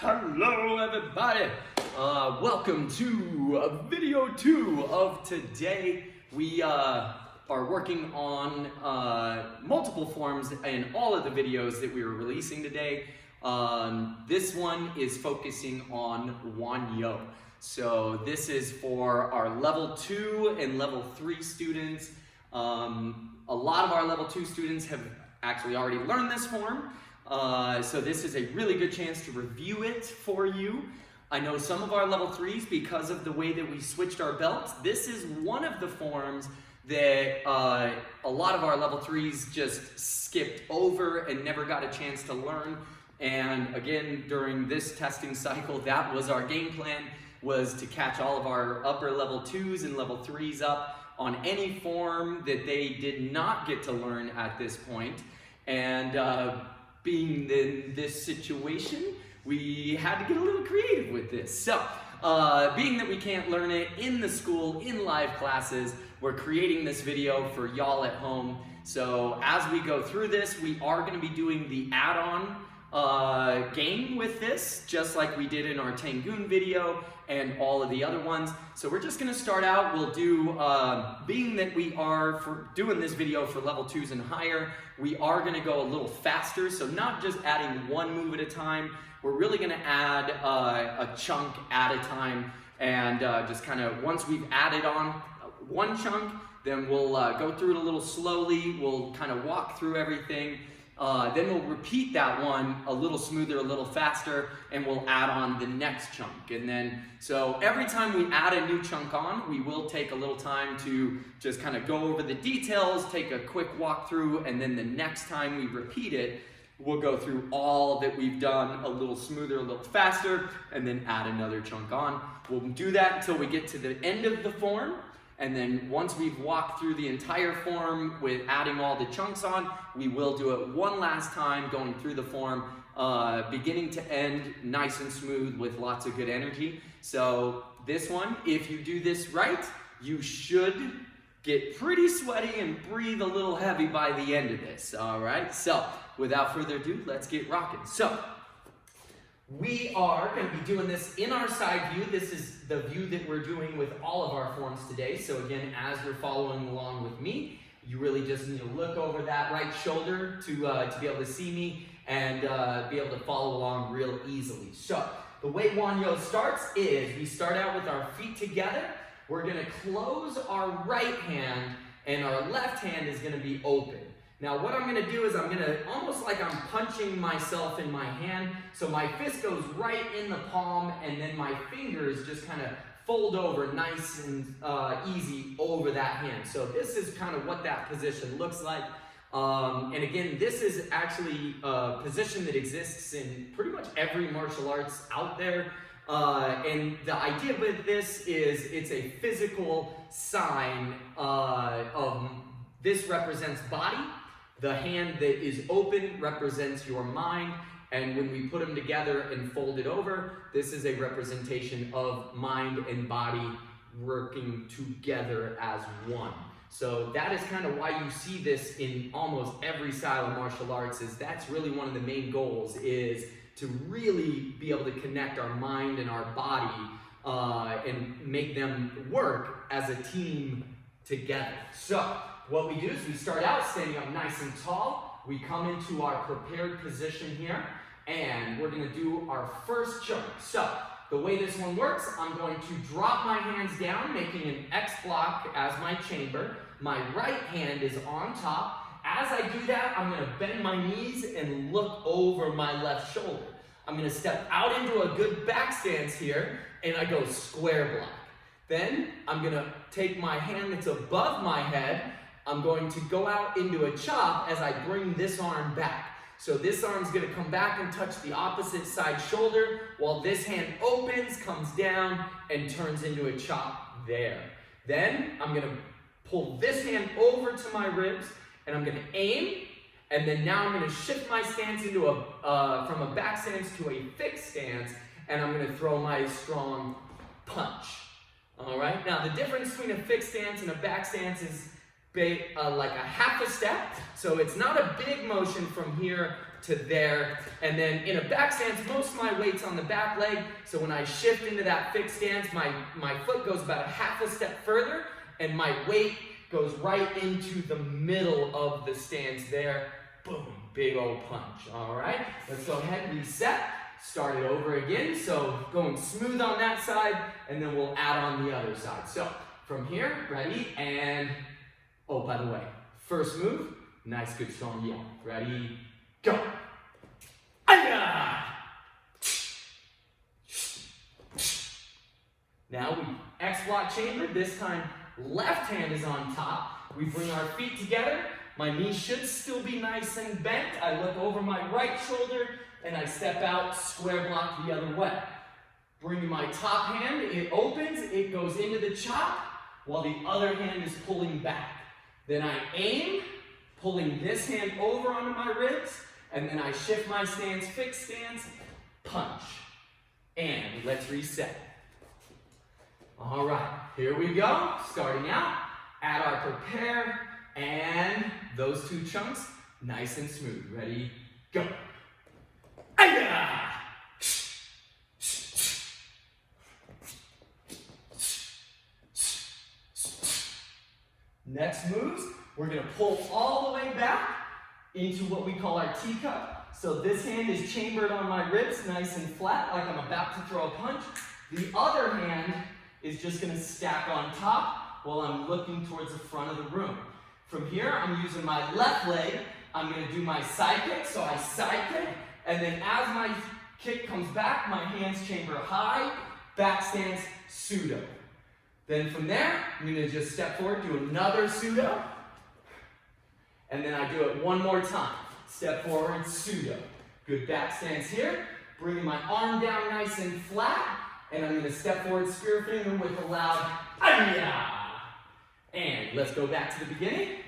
Hello everybody! Welcome to video 2 of today. We are working on multiple forms in all of the videos that we are releasing today. This one is focusing on Won Hyo. So this is for our level 2 and level 3 students. A lot of our level 2 students have actually already learned this form. So this is a really good chance to review it for you. I know some of our level 3s, because of the way that we switched our belts, this is one of the forms that a lot of our level 3s just skipped over and never got a chance to learn. And again, during this testing cycle, that was our game plan, was to catch all of our upper level 2s and level 3s up on any form that they did not get to learn at this point. And being in this situation, we had to get a little creative with this. So, being that we can't learn it in the school, in live classes, we're creating this video for y'all at home. So as we go through this, we are going to be doing the add-on game with this, just like we did in our Tangoon video and all of the other ones. So we're just going to start out. We'll do, being that we are doing this video for level 2s and higher, we are going to go a little faster. So not just adding one move at a time, we're really going to add a chunk at a time. And just kind of, once we've added on one chunk, then we'll go through it a little slowly. We'll kind of walk through everything. Then we'll repeat that one a little smoother, a little faster, and we'll add on the next chunk. And then, so every time we add a new chunk on, we will take a little time to just kind of go over the details, take a quick walkthrough, and then the next time we repeat it, we'll go through all that we've done a little smoother, a little faster, and then add another chunk on. We'll do that until we get to the end of the form. And then once we've walked through the entire form with adding all the chunks on, we will do it one last time, going through the form, beginning to end, nice and smooth with lots of good energy. So this one, if you do this right, you should get pretty sweaty and breathe a little heavy by the end of this, all right? So without further ado, let's get rocking. So we are going to be doing this in our side view. This is the view that we're doing with all of our forms today. So again, as you're following along with me, you really just need to look over that right shoulder to be able to see me and be able to follow along real easily. So the way Won Hyo starts is we start out with our feet together. We're going to close our right hand and our left hand is going to be open. Now what I'm going to do is I'm going to, almost like I'm punching myself in my hand, so my fist goes right in the palm and then my fingers just kind of fold over nice and easy over that hand. So this is kind of what that position looks like. And again, this is actually a position that exists in pretty much every martial arts out there. And the idea with this is it's a physical sign of this represents body. The hand that is open represents your mind, and when we put them together and fold it over, this is a representation of mind and body working together as one. So that is kind of why you see this in almost every style of martial arts, is that's really one of the main goals, is to really be able to connect our mind and our body and make them work as a team together. So what we do is we start out standing up nice and tall. We come into our prepared position here, and we're going to do our first chunk. So the way this one works, I'm going to drop my hands down, making an X block as my chamber. My right hand is on top. As I do that, I'm going to bend my knees and look over my left shoulder. I'm going to step out into a good back stance here, and I go square block. Then I'm going to take my hand that's above my head. I'm going to go out into a chop as I bring this arm back. So this arm's going to come back and touch the opposite side shoulder, while this hand opens, comes down, and turns into a chop there. Then I'm going to pull this hand over to my ribs, and I'm going to aim, and then now I'm going to shift my stance into from a back stance to a fixed stance, and I'm going to throw my strong punch. All right, now the difference between a fixed stance and a back stance is like a half a step. So it's not a big motion from here to there. And then in a back stance, most of my weight's on the back leg. So when I shift into that fixed stance, my foot goes about a half a step further and my weight goes right into the middle of the stance there. Boom, big old punch. All right, let's go ahead and reset. Start it over again. So going smooth on that side, and then we'll add on the other side. So from here, ready, and oh, by the way, first move, nice, good, strong yell. Ready, go. Aya! Now we X block chamber. This time, left hand is on top. We bring our feet together. My knees should still be nice and bent. I look over my right shoulder and I step out, square block the other way. Bring my top hand, it opens, it goes into the chop, while the other hand is pulling back. Then I aim, pulling this hand over onto my ribs, and then I shift my stance, fixed stance, punch. And let's reset. All right, here we go. Starting out, add our prepare, and those two chunks, nice and smooth. Ready, go. Aya! Next moves, we're gonna pull all the way back into what we call our teacup. So this hand is chambered on my ribs, nice and flat, like I'm about to throw a punch. The other hand is just gonna stack on top while I'm looking towards the front of the room. From here, I'm using my left leg. I'm gonna do my side kick, so I side kick, and then as my kick comes back, my hands chamber high, back stance, pseudo. Then from there, I'm gonna just step forward, do another pseudo, and then I do it one more time. Step forward, pseudo. Good back stance here, bringing my arm down nice and flat, and I'm gonna step forward, spear finger with a loud, Aya! And let's go back to the beginning.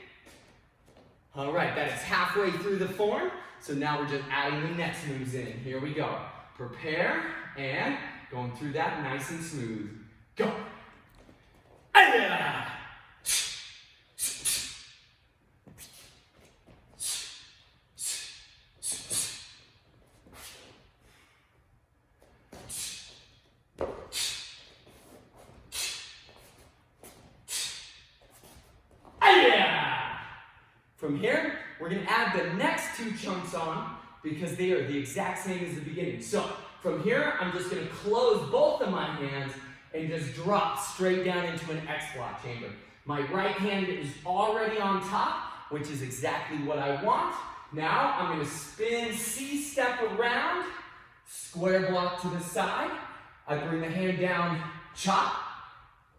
All right, that is halfway through the form. So now we're just adding the next moves in. Here we go. Prepare, and going through that nice and smooth. Go. Aya! From here, we're going to add the next two chunks on because they are the exact same as the beginning. So from here, I'm just going to close both of my hands and just drop straight down into an X block chamber. My right hand is already on top, which is exactly what I want. Now I'm going to spin C-step around, square block to the side. I bring the hand down, chop,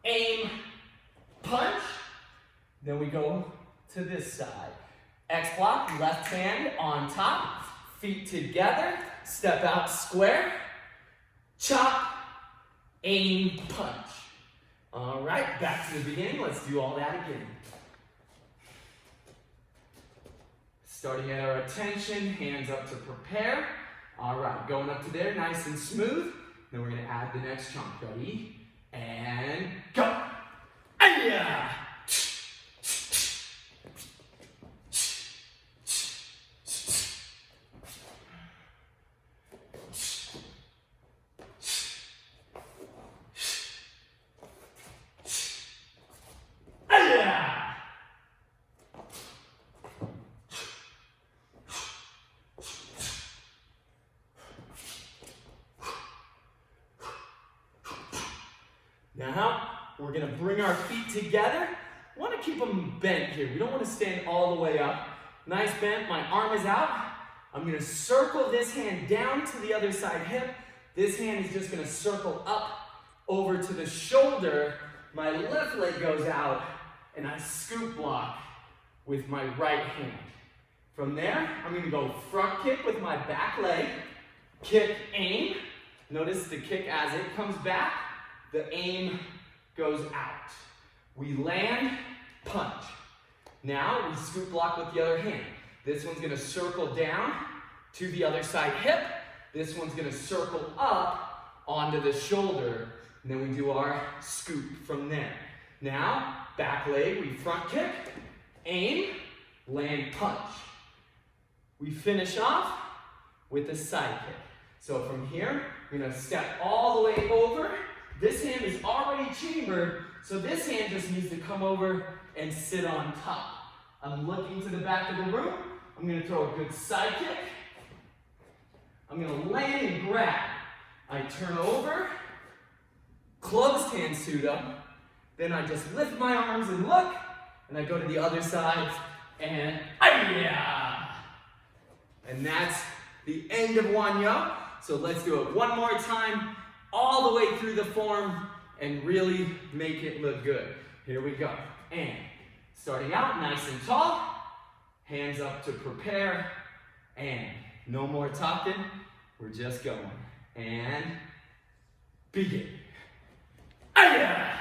aim, punch. Then we go to this side. X block, left hand on top, feet together, step out square, chop, aim, punch. All right, back to the beginning. Let's do all that again. Starting at our attention, hands up to prepare. All right, going up to there, nice and smooth. Then we're gonna add the next chunk. Ready? And go. Aya! Now, we're going to bring our feet together. We want to keep them bent here. We don't want to stand all the way up. Nice bent. My arm is out. I'm going to circle this hand down to the other side hip. This hand is just going to circle up over to the shoulder. My left leg goes out, and I scoop block with my right hand. From there, I'm going to go front kick with my back leg. Kick, aim. Notice the kick as it comes back. The aim goes out. We land, punch. Now we scoop block with the other hand. This one's gonna circle down to the other side hip. This one's gonna circle up onto the shoulder. And then we do our scoop from there. Now, back leg, we front kick. aim, land, punch. We finish off with a side kick. So from here, we're gonna step all the way over. This hand is already chambered, so this hand just needs to come over and sit on top. I'm looking to the back of the room. I'm gonna throw a good side kick. I'm gonna land and grab. I turn over, closed hand Suda. Then I just lift my arms and look, and I go to the other side, and yeah. And that's the end of Won Hyo. So let's do it one more time, all the way through the form, and really make it look good. Here we go. And starting out nice and tall, hands up to prepare, and no more talking, we're just going. And begin. Yeah.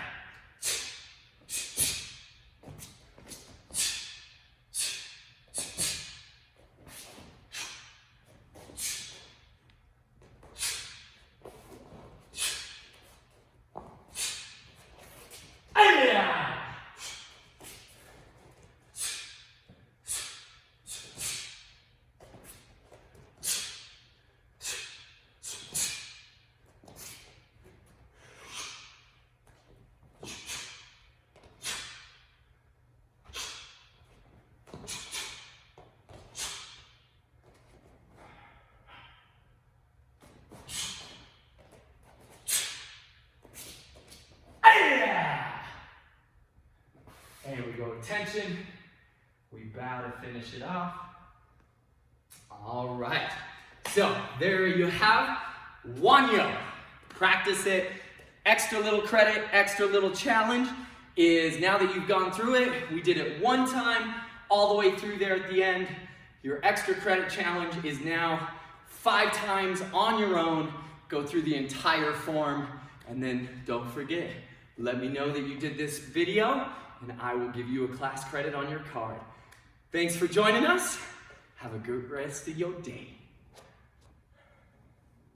And we go attention. We bow to finish it off. All right. So there you have Won Hyo. Practice it. Extra little credit, extra little challenge is now that you've gone through it, we did it one time, all the way through there at the end. Your extra credit challenge is now 5 times on your own. Go through the entire form, and then don't forget, let me know that you did this video, and I will give you a class credit on your card. Thanks for joining us. Have a good rest of your day.